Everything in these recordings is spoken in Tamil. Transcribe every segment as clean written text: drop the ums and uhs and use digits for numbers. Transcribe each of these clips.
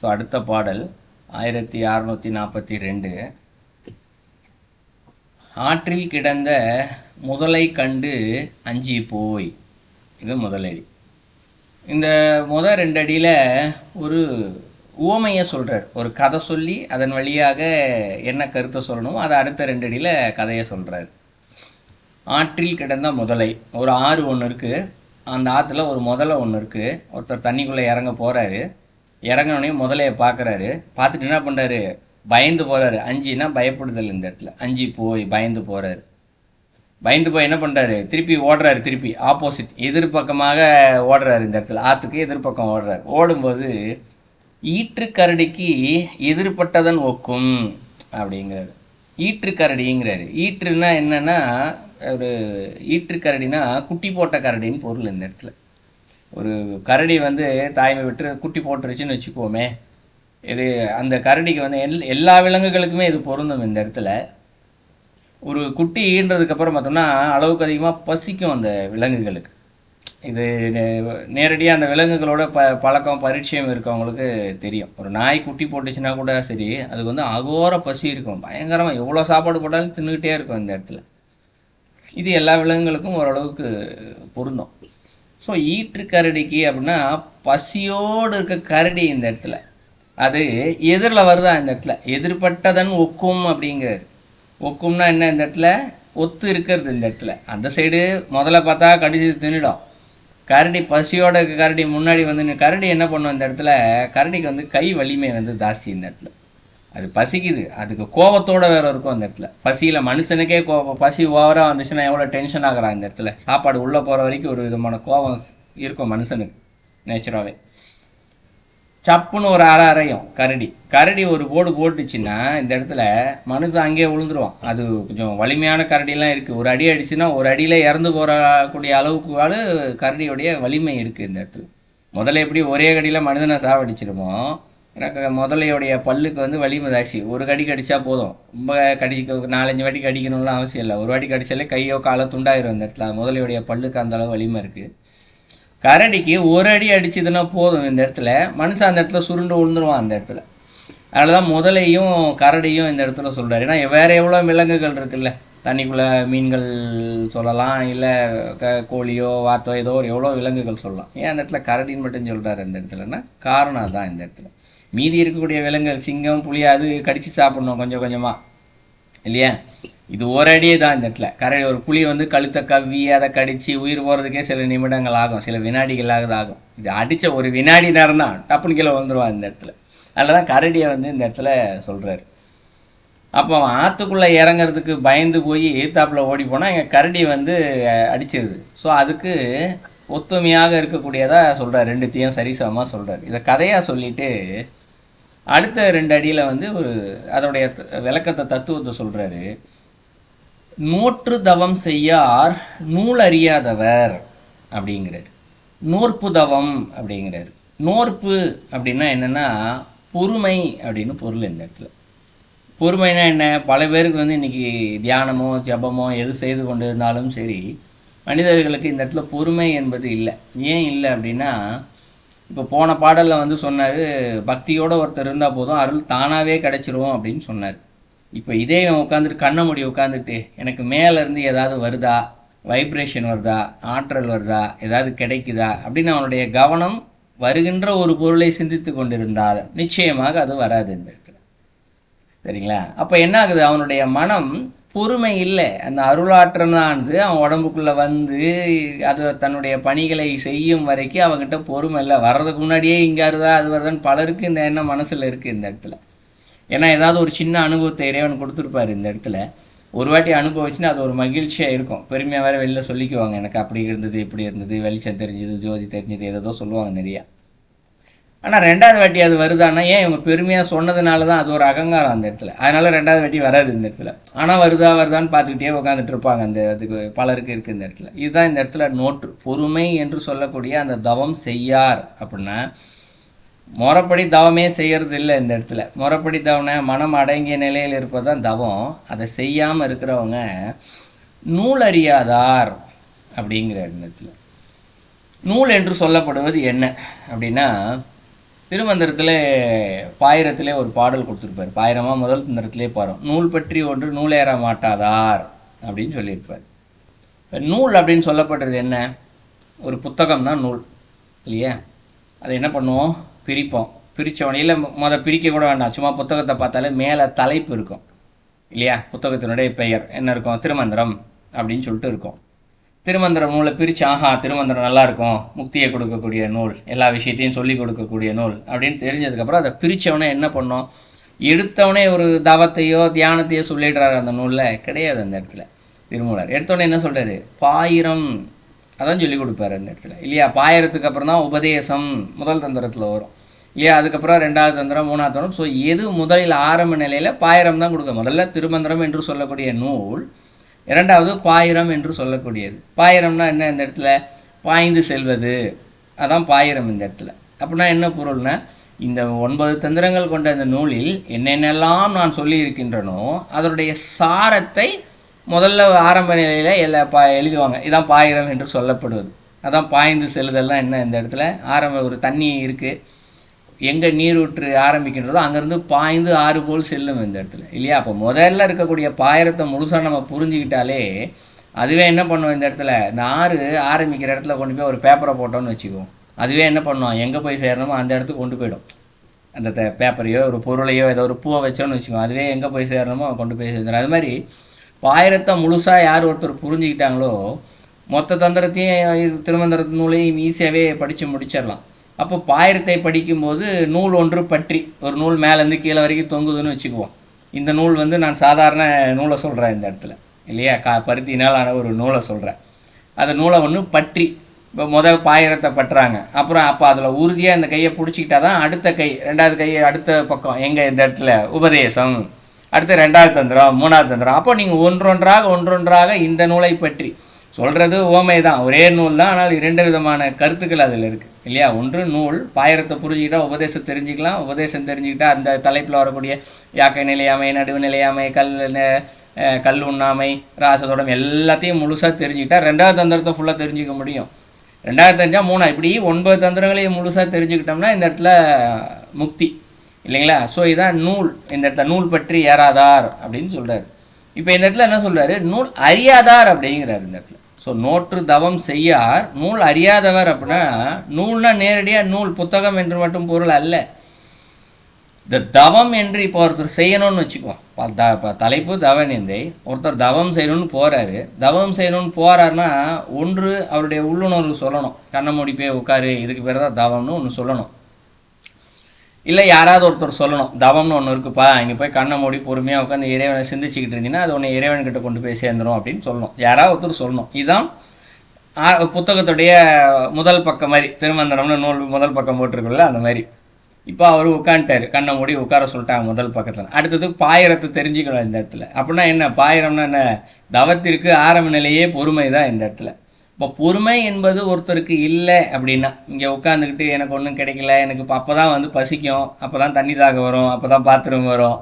ஸோ அடுத்த பாடல் 1642. ஆற்றில் கிடந்த முதலை கண்டு அஞ்சி போய். இது முதலடி. இந்த ரெண்டு அடியில் ஒரு உவமையை சொல்கிறார். ஒரு கதை சொல்லி அதன் வழியாக என்ன கருத்தை சொல்லணும் அதை அடுத்த ரெண்டு அடியில் கதையை சொல்கிறார். ஆற்றில் கிடந்த முதலை. ஒரு ஆறு ஒன்று இருக்குது. அந்த ஆற்றுல ஒரு முதலை ஒன்று இருக்குது. ஒருத்தர் தண்ணிக்குள்ளே இறங்க போகிறாரு. இறங்கினோடனே முதலையை பார்க்குறாரு. பார்த்துட்டு என்ன பண்ணுறாரு? பயந்து போகிறாரு. அஞ்சின்னா பயப்படுதல். இந்த இடத்துல அஞ்சி போய் பயந்து போகிறாரு. பயந்து போய் என்ன பண்ணுறாரு? திருப்பி ஓடுறாரு. திருப்பி ஆப்போசிட் எதிர்பக்கமாக ஓடுறாரு. இந்த இடத்துல ஆற்றுக்கு எதிர்பக்கம் ஓடுறாரு. ஓடும்போது ஈற்றுக்கரடிக்கு எதிர்பட்டதன் ஒக்கும் அப்படிங்கிறாரு. ஈற்றுக்கரடிங்கிறாரு. ஈற்றுன்னா என்னன்னா, ஒரு ஈற்றுக்கரடினா குட்டி போட்ட கரடின்னு பொருள். இந்த இடத்துல ஒரு கரடி தாய்மை விட்டு குட்டி போட்டுருச்சுன்னு வச்சுக்கோமே. இது அந்த கரடிக்கு எல்லா விலங்குகளுக்குமே இது பொருந்தும். இந்த இடத்துல ஒரு குட்டி ஈன்றதுக்கப்புறம் பார்த்தோம்னா அளவுக்கு அதிகமாக பசிக்கும் அந்த விலங்குகளுக்கு. இது நேரடியாக அந்த விலங்குகளோட பழக்கம் பரிச்சயம் இருக்கவங்களுக்கு தெரியும். ஒரு நாய் குட்டி போட்டுச்சுன்னா கூட சரி, அதுக்கு அகோர பசி இருக்கும். பயங்கரமாக எவ்வளோ சாப்பாடு போட்டாலும் தின்னுக்கிட்டே இருக்கும் இந்த இடத்துல. இது எல்லா விலங்குகளுக்கும் ஓரளவுக்கு பொருந்தும். ஸோ ஈற்றுக்கரடிக்கு அப்படின்னா பசியோடு இருக்க கரடி. இந்த இடத்துல அது எதிரில் வருதா? இந்த இடத்துல எதிர்பட்டதன் ஒக்கும் அப்படிங்கிறது. ஒக்கும்னா என்ன? இந்த இடத்துல ஒத்து இருக்கிறது. இந்த இடத்துல அந்த சைடு முதல்ல பார்த்தா கடிச்சு தின்னுடும். கரடி பசியோட கரடி முன்னாடி கரடி என்ன பண்ணும்? இந்த இடத்துல கரடிக்கு கை வலிமை ஜாஸ்தி. இந்த இடத்துல அது பசிக்குது. அதுக்கு கோபத்தோட வேற இருக்கும். அந்த இடத்துல பசியில் மனுஷனுக்கே பசி ஓவராக வந்துச்சுன்னா எவ்வளோ டென்ஷன் ஆகிறான். இந்த இடத்துல சாப்பாடு உள்ளே போகிற வரைக்கும் ஒரு விதமான கோபம் இருக்கும் மனுஷனுக்கு நேச்சுராகவே. சப்புன்னு ஒரு அரையும் கரடி ஒரு போடு போட்டுச்சுன்னா இந்த இடத்துல மனுஷன் அங்கேயே விழுந்துருவான். அது கொஞ்சம் வலிமையான கரடிலாம் இருக்குது. ஒரு அடி அடிச்சுன்னா ஒரு அடியில் இறந்து போகக்கூடிய அளவுக்கு கரடியோடைய வலிமை இருக்குது. இந்த இடத்துல முதல்ல எப்படி ஒரே கடியில் மனிதனை சாவடிச்சிருமோ, எனக்கு முதலையோடைய பல்லுக்கு வலிமை தாசி. ஒரு கடி கடிச்சா போதும். ரொம்ப கடிக்க 4-5 வாட்டி கடிக்கணும்லாம் அவசியம் இல்லை. ஒரு வாட்டி கடிச்சாலே கையோ காலோ துண்டாயிரும். இந்த இடத்துல முதலையோடைய பல்லுக்கு அந்த அளவு வலிமை இருக்குது. கரடிக்கு ஒரு அடி அடிச்சதுன்னா போதும். இந்த இடத்துல மனுஷன் அந்த இடத்துல சுருண்டு விழுந்துருவான். அந்த இடத்துல அதனால தான் முதலையும் கரடியும் இந்த இடத்துல சொல்கிறார். ஏன்னா வேறு எவ்வளோ விலங்குகள் இருக்குல்ல, தண்ணிக்குள்ளே மீன்கள் சொல்லலாம், இல்லை கோழியோ வாத்தோ ஏதோ எவ்வளோ விலங்குகள் சொல்லலாம். ஏன் அந்த இடத்துல கரடின்னு மட்டும் சொல்கிறாரு இந்த இடத்துலன்னா காரணம் தான். இந்த இடத்துல மீதி இருக்கக்கூடிய விலங்குகள் சிங்கம் புலி அது கடித்து சாப்பிடணும் கொஞ்சம் கொஞ்சமாக இல்லையா. இது ஒரு அடியே தான். இந்த இடத்துல கரடி ஒரு புலி கழுத்தை கவ்வி அதை கடித்து உயிர் போகிறதுக்கே சில நிமிடங்கள் ஆகும், சில வினாடிகளாக ஆகும். இது அடித்த ஒரு வினாடி நேரம் தான் டப்புன்னு கீழே வந்துடுவான் இந்த இடத்துல. அதில் தான் கரடியை இந்த இடத்துல சொல்கிறாரு. அப்போ அவன் ஆற்றுக்குள்ளே இறங்கிறதுக்கு பயந்து போய் எதிர்த்தாப்பில் ஓடி போனால் இங்கே கரடி அடிச்சிருது. ஸோ அதுக்கு ஒத்துமையாக இருக்கக்கூடியதாக சொல்கிறார். ரெண்டுத்தையும் சரிசமமாக சொல்கிறார். இதை கதையாக சொல்லிவிட்டு அடுத்த ரெண்டு அடியில் ஒரு அதோடைய விளக்கத்தை தத்துவத்தை சொல்கிறாரு. நோற்று தவம் செய்யார் நூல் அறியாதவர் அப்படிங்கிறார். நோற்பு தவம் அப்படிங்கிறார். நோற்பு அப்படின்னா என்னென்னா பொறுமை அப்படின்னு பொருள். இந்த இடத்துல பொறுமைனா என்ன? பல பேருக்கு இன்றைக்கி தியானமோ ஜபமோ எது செய்து கொண்டு இருந்தாலும் சரி, மனிதர்களுக்கு இந்த இடத்துல பொறுமை என்பது இல்லை. ஏன் இல்லை அப்படின்னா, இப்போ போன பாடலில் சொன்னார், பக்தியோடு ஒருத்தர் இருந்தால் போதும் அருள் தானாகவே கிடச்சிரும் அப்படின்னு சொன்னார். இப்போ இதே உட்காந்துட்டு கண்ணை மூடி உட்காந்துட்டு எனக்கு மேலேருந்து ஏதாவது வருதா, வைப்ரேஷன் வருதா, ஆற்றல் வருதா, ஏதாவது கிடைக்குதா அப்படின்னு அவனுடைய கவனம் வருகின்ற ஒரு பொருளை சிந்தித்து கொண்டிருந்தால் நிச்சயமாக அது வராது இந்த இடத்துல. சரிங்களா? அப்போ என்ன ஆகுது? அவனுடைய மனம் பொறுமை இல்லை. அந்த அருளாற்றல் தான் அவன் உடம்புக்குள்ளே அது தன்னுடைய பணிகளை செய்யும் வரைக்கும் அவங்ககிட்ட பொறுமை இல்லை. வர்றதுக்கு முன்னாடியே இங்கே வருதா அது வருதான்னு பலருக்கு இந்த எண்ணம் மனசில் இருக்குது இந்த இடத்துல. ஏன்னா ஏதாவது ஒரு சின்ன அனுபவத்தை இறைவன் கொடுத்துருப்பாரு இந்த இடத்துல. ஒரு வாட்டி அனுபவிச்சுன்னா அது ஒரு மகிழ்ச்சியாக இருக்கும். பெருமையாக வேறு வெளில சொல்லிக்குவாங்க, எனக்கு அப்படி இருந்தது இப்படி இருந்தது, வெளிச்சம் தெரிஞ்சது, ஜோதி தெரிஞ்சது, ஏதோ சொல்லுவாங்க நிறையா. ஆனால் ரெண்டாவது வாட்டி அது வருதான்னா ஏன் இவங்க பெருமையாக சொன்னதுனால தான் அது ஒரு அகங்காரம் அந்த இடத்துல. அதனால் ரெண்டாவது வாட்டி வராது இந்த இடத்துல. ஆனால் வருதான்னு பார்த்துக்கிட்டே உட்காந்துட்டு இருப்பாங்க. அதுக்கு பலருக்கு இருக்குது இந்த இடத்துல. இதுதான் இந்த இடத்துல நோற்று பொறுமை என்று சொல்லக்கூடிய அந்த தவம் செய்யார் அப்படின்னா முறைப்படி தவமே செய்கிறது இல்லை இந்த இடத்துல. முறைப்படி தவனை மனம் அடங்கிய நிலையில் இருப்பது தான் தவம். அதை செய்யாமல் இருக்கிறவங்க நூல் அறியாதார் அப்படிங்கிற இடத்துல. நூல் என்று சொல்லப்படுவது என்ன அப்படின்னா, திருமந்திரத்தில் பாயிரத்திலே ஒரு பாடல் கொடுத்துருப்பார். பாயிரமாக முதல் தந்திரத்திலே பாரும், நூல் பற்றி ஒன்று நூலேற மாட்டாதார் அப்படின்னு சொல்லியிருப்பார். இப்போ நூல் அப்படின்னு சொல்லப்படுறது என்ன? ஒரு புத்தகம் தான் நூல் இல்லையா? அதை என்ன பண்ணுவோம்? பிரிப்போம். பிரித்தோடனே இல்லை பிரிக்க கூட வேண்டாம், சும்மா புத்தகத்தை பார்த்தாலே மேலே தலைப்பு இருக்கும் இல்லையா? புத்தகத்தினுடைய பெயர் என்ன இருக்கும்? திருமந்திரம் அப்படின்னு சொல்லிட்டு இருக்கும். திருமந்திரம் நூலை பிரித்து, திருமந்திரம் நல்லாயிருக்கும், முக்தியை கொடுக்கக்கூடிய நூல், எல்லா விஷயத்தையும் சொல்லி கொடுக்கக்கூடிய நூல் அப்படின்னு தெரிஞ்சதுக்கப்புறம் அதை பிரித்தவனே என்ன பண்ணோம்? எடுத்தவனே ஒரு தவத்தையோ தியானத்தையோ சொல்லிடுறாரு அந்த நூலில்? கிடையாது. அந்த இடத்துல திருமூலர் எடுத்தோடனே என்ன சொல்கிறாரு? பாயிரம் அதான் சொல்லி கொடுப்பாரு அந்த இடத்துல இல்லையா? பாயிரத்துக்கு அப்புறம் தான் உபதேசம் முதல் தந்திரத்தில் வரும் இல்லையா? அதுக்கப்புறம் 2வது தந்திரம் 3வது தந்திரம். ஸோ எது முதலில் ஆரம்ப நிலையில் பாயிரம் தான் கொடுக்க. முதல்ல திருமந்திரம் என்று சொல்லக்கூடிய நூல், 2வது பாயிரம் என்று சொல்லக்கூடியது. பாயிரம்னா என்ன? இந்த இடத்துல பாய்ந்து செல்வது, அதான் பாயிரம் இந்த இடத்துல. அப்படின்னா என்ன பொருள்னா, இந்த 9 தந்திரங்கள் கொண்ட இந்த நூலில் என்னென்னலாம் நான் சொல்லி இருக்கின்றனோ அதனுடைய சாரத்தை முதல்ல ஆரம்ப நிலையில் எழுதுவாங்க. இதான் பாயிரம் என்று சொல்லப்படுவது. அதான் பாய்ந்து செல்லுதெல்லாம் என்ன? இந்த இடத்துல ஒரு தண்ணி இருக்குது, எங்கே நீரூற்று ஆரம்பிக்கின்றதோ அங்கேருந்து பாய்ந்து ஆறு போல் செல்லும் இந்த இடத்துல இல்லையா? அப்போ முதல்ல இருக்கக்கூடிய பாயிரத்தை முழுசாக நம்ம புரிஞ்சுக்கிட்டாலே அதுவே என்ன பண்ணுவோம்? இந்த இடத்துல இந்த ஆறு ஆரம்பிக்கிற இடத்துல கொண்டு போய் ஒரு பேப்பரை போட்டோன்னு வச்சுக்குவோம். அதுவே என்ன பண்ணுவோம்? எங்கே போய் சேரணுமோ அந்த இடத்துக்கு கொண்டு போயிடும். அந்த பேப்பரையோ ஒரு பொருளையோ ஏதோ ஒரு பூவை வச்சோன்னு வச்சுக்குவோம், அதுவே எங்கே போய் சேரணுமோ கொண்டு போய் சேர்ந்துடும். அது மாதிரி பாயிரத்தை முழுசாக யார் ஒருத்தர் புரிஞ்சுக்கிட்டாங்களோ மொத்த தந்திரத்தையும் திருமந்திர நூலையும் ஈஸியாகவே படித்து முடிச்சிடலாம். அப்போ பாயிரத்தை படிக்கும்போது நூல் ஒன்று பற்றி ஒரு நூல் மேலேருந்து கீழே வரைக்கும் தொங்குதுன்னு வச்சுக்குவோம். இந்த நூல் நான் சாதாரண நூலை சொல்கிறேன் இந்த இடத்துல இல்லையா? பருத்தினால் ஆன ஒரு நூலை சொல்கிறேன். அந்த நூலை ஒன்று பற்றி இப்போ முதல் பாயிரத்தை பட்டுறாங்க. அப்போ அதில் உறுதியாக இந்த கையை பிடிச்சிக்கிட்டா தான் அடுத்த கை, 2வது கை, அடுத்த பக்கம் எங்கே? இந்த இடத்துல உபதேசம், அடுத்து 2வது தந்திரம், 3வது தந்திரம். அப்போ நீங்கள் ஒன்றொன்றாக இந்த நூலை பற்றி சொல்கிறது ஓமை தான், ஒரே நூல் தான், ஆனால் 2 விதமான கருத்துக்கள் அதில் இருக்குது இல்லையா? ஒன்று நூல், பாயிரத்தை புரிஞ்சுக்கிட்டா உபதேசம் தெரிஞ்சுக்கலாம். உபதேசம் தெரிஞ்சுக்கிட்டா அந்த தலைப்பில் வரக்கூடிய யாக்கை நிலையாமை, நடுவு நிலையாமை, கல் உண்ணாமை, ராசதோடம் எல்லாத்தையும் முழுசாக தெரிஞ்சுக்கிட்டா 2வது தந்திரத்தை ஃபுல்லாக தெரிஞ்சிக்க முடியும். 2வது தெரிஞ்சால் 3, இப்படி 9 தந்திரங்களையும் முழுசாக தெரிஞ்சுக்கிட்டோம்னா இந்த இடத்துல முக்தி இல்லைங்களா? ஸோ இதான் நூல். இந்த இடத்துல நூல் பற்றி ஏறாதார் அப்படின்னு சொல்கிறார். இப்போ இந்த இடத்துல என்ன சொல்கிறாரு? நூல் அறியாதார் அப்படிங்கிறார் இந்த இடத்துல. ஸோ நோற்று தவம் செய்யார் நூல் அறியாதவர். அப்படின்னா நூல்னா நேரடியாக நூல் புத்தகம் என்று மட்டும் பொருள் அல்ல. இந்த தவம் என்று இப்போ ஒருத்தர் செய்யணும்னு வச்சுக்குவோம். தலைப்பு தவநிந்தை. ஒருத்தர் தவம் செய்யணும்னு போகிறாரு. தவம் செய்யணும்னு போகிறாருன்னா ஒன்று அவருடைய உள்ளுணர்வு சொல்லணும், கண்ணை மூடி போய் உட்காரு, இதுக்கு பேர் தான் தவம்னு ஒன்று சொல்லணும். இல்லை யாராவது ஒருத்தர் சொல்லணும், தவம்னு ஒன்று இருக்குப்பா, இங்கே போய் கண்ணை மூடி பொறுமையாக உட்காந்து இறைவனை சிந்திச்சுக்கிட்டு இருந்தீங்கன்னா அது ஒன்று இறைவன்கிட்ட கொண்டு போய் சேர்ந்துடும் அப்படின்னு சொல்லணும். யாராவது ஒருத்தர் சொல்லணும். இதுதான் புத்தகத்துடைய முதல் பக்கம் மாதிரி, திருமந்திரம்னு நூல் முதல் பக்கம் போட்டிருக்குல்ல அந்த மாதிரி. இப்போ அவர் உட்காந்துட்டாரு, கண்ணை மூடி உட்கார சொல்லிட்டாங்க முதல் பக்கத்தில். அடுத்தது பாயிரத்தை தெரிஞ்சுக்கணும் இந்த இடத்துல. அப்படின்னா என்ன? பாயிரம்னா என்ன? தவத்திற்கு ஆரம்ப நிலையே பொறுமை தான் இந்த இடத்துல. இப்போ பொறுமை என்பது ஒருத்தருக்கு இல்லை அப்படின்னா, இங்கே உட்காந்துக்கிட்டு எனக்கு ஒன்றும் கிடைக்கல, எனக்கு இப்போ அப்போ தான் பசிக்கும், அப்போ தான் தண்ணி தாக வரும், அப்போ தான் பாத்ரூம் வரும்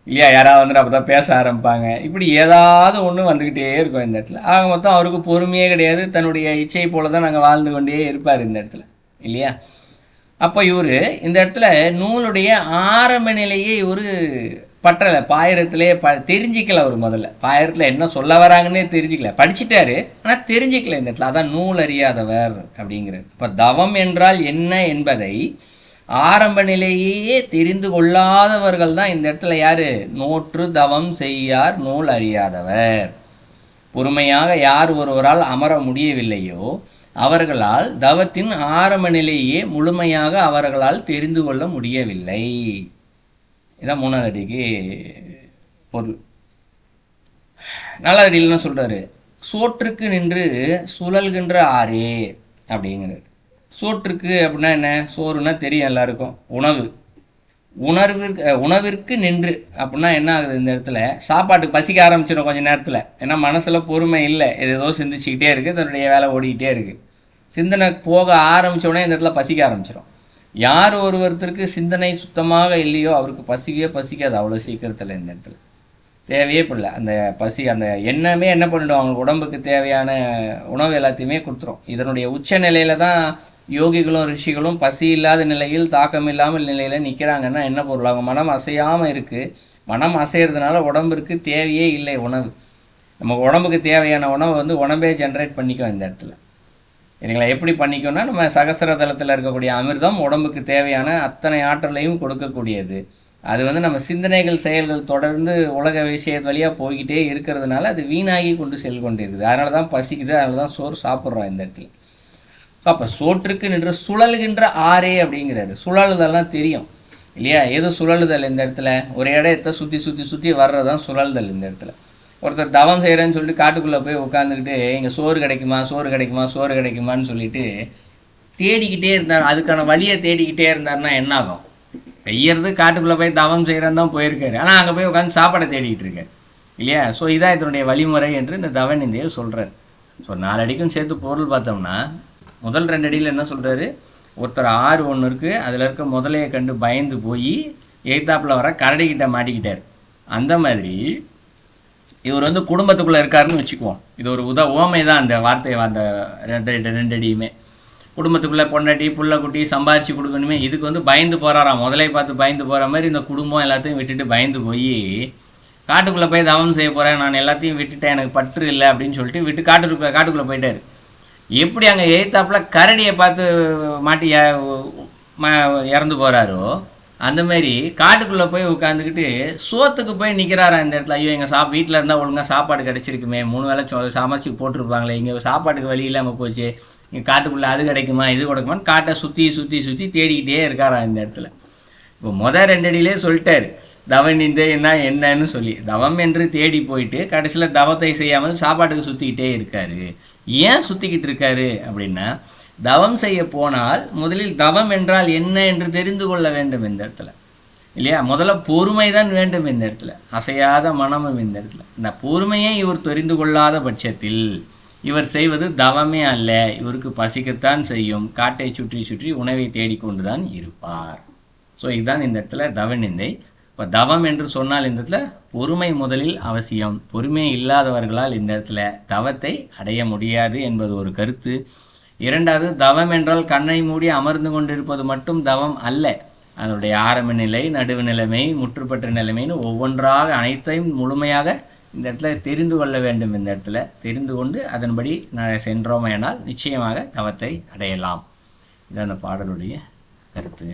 இல்லையா? யாராவது அப்போ தான் பேச ஆரம்பிப்பாங்க, இப்படி ஏதாவது ஒன்று வந்துக்கிட்டே இருக்கும் இந்த இடத்துல. ஆக மொத்தம் அவருக்கு பொறுமையே கிடையாது, தன்னுடைய இச்சையை போல தான் நாங்கள் வாழ்ந்து கொண்டே இருப்பார் இந்த இடத்துல இல்லையா? அப்போ இவர் இந்த இடத்துல நூலுடைய ஆரம்ப நிலையே இவர் பற்றலை, பாயிரத்திலே தெரிஞ்சிக்கல. அவர் முதல்ல பாயிரத்தில் என்ன சொல்ல வராங்கன்னே தெரிஞ்சிக்கல, படிச்சுட்டாரு ஆனால் தெரிஞ்சிக்கல இந்த இடத்துல. அதான் நூல் அறியாதவர் அப்படிங்கிறது. இப்போ தவம் என்றால் என்ன என்பதை ஆரம்ப நிலையே தெரிந்து கொள்ளாதவர்கள் தான் இந்த இடத்துல யாரு? நோற்று தவம் செய்யார் நூல் அறியாதவர். பொறுமையாக யார் ஒருவரால் அமர முடியவில்லையோ அவர்களால் தவத்தின் ஆரம்ப நிலையே முழுமையாக அவர்களால் தெரிந்து கொள்ள முடியவில்லை. இதான் 3வது அடிக்கு பொருள். 4வது அடியில் என்ன சொல்றாரு? சோற்றுக்கு நின்று சுழல்கின்ற ஆரே அப்படிங்கிறார். சோற்றுக்கு அப்படின்னா என்ன? சோறுனா தெரியும் எல்லாருக்கும், உணவு. உணவிற்கு நின்று அப்படின்னா என்ன ஆகுது? இந்த இடத்துல சாப்பாட்டுக்கு பசிக்க ஆரம்பிச்சிடும் கொஞ்சம் நேரத்தில். ஏன்னா மனசில் பொறுமை இல்லை, ஏதோ சிந்திச்சுக்கிட்டே இருக்குது, தன்னுடைய வேலை ஓடிக்கிட்டே இருக்குது. சிந்தனை போக ஆரம்பித்த உடனே இந்த இடத்துல பசிக்க ஆரம்பிச்சிடும். யார் ஒருவருக்கு சிந்தனை சுத்தமாக இல்லையோ அவருக்கு பசிக்காது அவ்வளோ சீக்கிரத்தில். இந்த இடத்துல தேவையே இல்லை அந்த பசி, அந்த எண்ணமே என்ன பண்ணிடும், அவங்களுக்கு உடம்புக்கு தேவையான உணவு எல்லாத்தையுமே கொடுத்துரும். இதனுடைய உச்ச நிலையில தான் யோகிகளும் ரிஷிகளும் பசி இல்லாத நிலையில் தாக்கம் இல்லாமல் நிலையில் நிற்கிறாங்கன்னா என்ன பொருளாகும்? மனம் அசையாமல் இருக்குது. மனம் அசைகிறதுனால உடம்பிற்கு தேவையே இல்லை உணவு. நம்ம உடம்புக்கு தேவையான உணவை வந்து உடம்பே ஜென்ரேட் பண்ணிக்கும் இந்த இடத்துல. சரிங்களா? எப்படி பண்ணிக்கோன்னா, நம்ம சகசர தளத்தில் இருக்கக்கூடிய அமிர்தம் உடம்புக்கு தேவையான அத்தனை ஆற்றலையும் கொடுக்கக்கூடியது. அது வந்து நம்ம சிந்தனைகள் செயல்கள் தொடர்ந்து உலக விஷயத்து வழியாக போய்கிட்டே இருக்கிறதுனால அது வீணாகி கொண்டு கொண்டு இருக்குது. அதனால தான் பசிக்குது, அதனால தான் சோறு சாப்பிட்றோம் இந்த இடத்துல. ஸோ அப்போ சோற்றுக்கு நின்று சுழல்கின்ற ஆறே அப்படிங்கிறாரு. சுழலுதெல்லாம் தெரியும் இல்லையா? எது சுழலுதல் இந்த இடத்துல? ஒரு இடத்தை சுற்றி சுற்றி சுற்றி வர்றது தான் சுழல்தல் இந்த இடத்துல. ஒருத்தர் தவம் செய்கிறேன்னு சொல்லிட்டு காட்டுக்குள்ளே போய் உட்காந்துக்கிட்டு இங்கே சோறு கிடைக்குமா சோறு கிடைக்குமா சோறு கிடைக்குமான்னு சொல்லிட்டு தேடிக்கிட்டே இருந்தார். அதுக்கான வழியை தேடிக்கிட்டே இருந்தாருன்னா என்ன ஆகும்? செய்யறது காட்டுக்குள்ளே போய் தவம் செய்கிறன்னு தான் போயிருக்காரு. ஆனால் அங்கே போய் உட்காந்து சாப்பாடை தேடிக்கிட்டு இருக்காரு இல்லையா? ஸோ இதான் இதனுடைய வழிமுறை என்று இந்த தவநிந்தையை சொல்கிறார். ஸோ 4 அடிக்கும் சேர்த்து பொருள் பார்த்தோம்னா, முதல் 2 அடியில் என்ன சொல்கிறாரு? ஒருத்தர் ஆறு ஒன்று இருக்குது, அதில் இருக்க முதலையை கண்டு பயந்து போய் எய்தாப்பில் வர கரடிக்கிட்ட மாட்டிக்கிட்டார். அந்த மாதிரி இவர் வந்து குடும்பத்துக்குள்ளே இருக்காருன்னு வச்சுக்குவோம். இது ஒரு ஓமை தான் அந்த வார்த்தையை, அந்த 2 அடியுமே. குடும்பத்துக்குள்ளே பொண்டாட்டி புள்ளக்குட்டி சம்பாரித்து கொடுக்கணுமே, இதுக்கு வந்து பயந்து போகிறாராம். முதலை பார்த்து பயந்து போகிற மாதிரி இந்த குடும்பம் எல்லாத்தையும் விட்டுட்டு பயந்து போய் காட்டுக்குள்ளே போய் தவம் செய்ய போகிறேன், நான் எல்லாத்தையும் விட்டுட்டேன், எனக்கு பற்று இல்லை அப்படின்னு சொல்லிட்டு விட்டு காட்டுக்குள்ளே போயிட்டார். எப்படி அங்கே எய்த்தாப்பில் கரடியை பார்த்து மாட்டி இறந்து போகிறாரோ, அந்த மாதிரி காட்டுக்குள்ளே போய் உட்காந்துக்கிட்டு சோத்துக்கு போய் நிற்கிறாரா இந்த இடத்துல. ஐயோ, எங்கள் வீட்டில் இருந்தால் ஒழுங்காக சாப்பாடு கிடச்சிருக்குமே, 3 வேளை சமைச்சு போட்டிருப்பாங்களே, இங்கே சாப்பாட்டுக்கு வழி இல்லாமல் போச்சு, இங்கே காட்டுக்குள்ளே அது கிடைக்குமா இது கிடைக்குமான்னு காட்டை சுற்றி சுற்றி சுற்றி தேடிக்கிட்டே இருக்காரா இந்த இடத்துல. இப்போ 2 அடியிலே சொல்லிட்டார் தவநிந்தை என்னன்னு சொல்லி. தவம் என்று தேடி போயிட்டு கடைசியில் தவத்தை செய்யாமல் சாப்பாட்டுக்கு சுற்றிக்கிட்டே இருக்காரு. ஏன் சுற்றிக்கிட்டு இருக்காரு அப்படின்னா, தவம் செய்ய போனால் முதலில் தவம் என்றால் என்ன என்று தெரிந்து கொள்ள வேண்டும் இந்த இடத்துல இல்லையா? முதல்ல பொறுமை தான் வேண்டும் இந்த இடத்துல, அசையாத மனமும் இந்த இடத்துல. இந்த பொறுமையை இவர் தெரிந்து கொள்ளாத பட்சத்தில் இவர் செய்வது தவமே அல்ல, இவருக்கு பசிக்கத்தான் செய்யும், காட்டை சுற்றி சுற்றி உணவை தேடிக்கொண்டுதான் இருப்பார். ஸோ இதுதான் இந்த இடத்துல தவநிந்தை. இப்போ தவம் என்று சொன்னால் இந்த இடத்துல பொறுமை முதலில் அவசியம். பொறுமை இல்லாதவர்களால் இந்த இடத்துல தவத்தை அடைய முடியாது என்பது ஒரு கருத்து. 2வது, தவம் என்றால் கண்ணை மூடி அமர்ந்து கொண்டிருப்பது மட்டும் தவம் அல்ல. அதனுடைய ஆரம்ப நிலை, நடுவு நிலைமை, முற்றுப்பெற்ற நிலைமைன்னு ஒவ்வொன்றாக அனைத்தையும் முழுமையாக இந்த இடத்துல தெரிந்து கொள்ள வேண்டும். இந்த இடத்துல தெரிந்து கொண்டு அதன்படி சென்றோமேனால் நிச்சயமாக தவத்தை அடையலாம். இது அந்த பாடலுடைய கருத்து.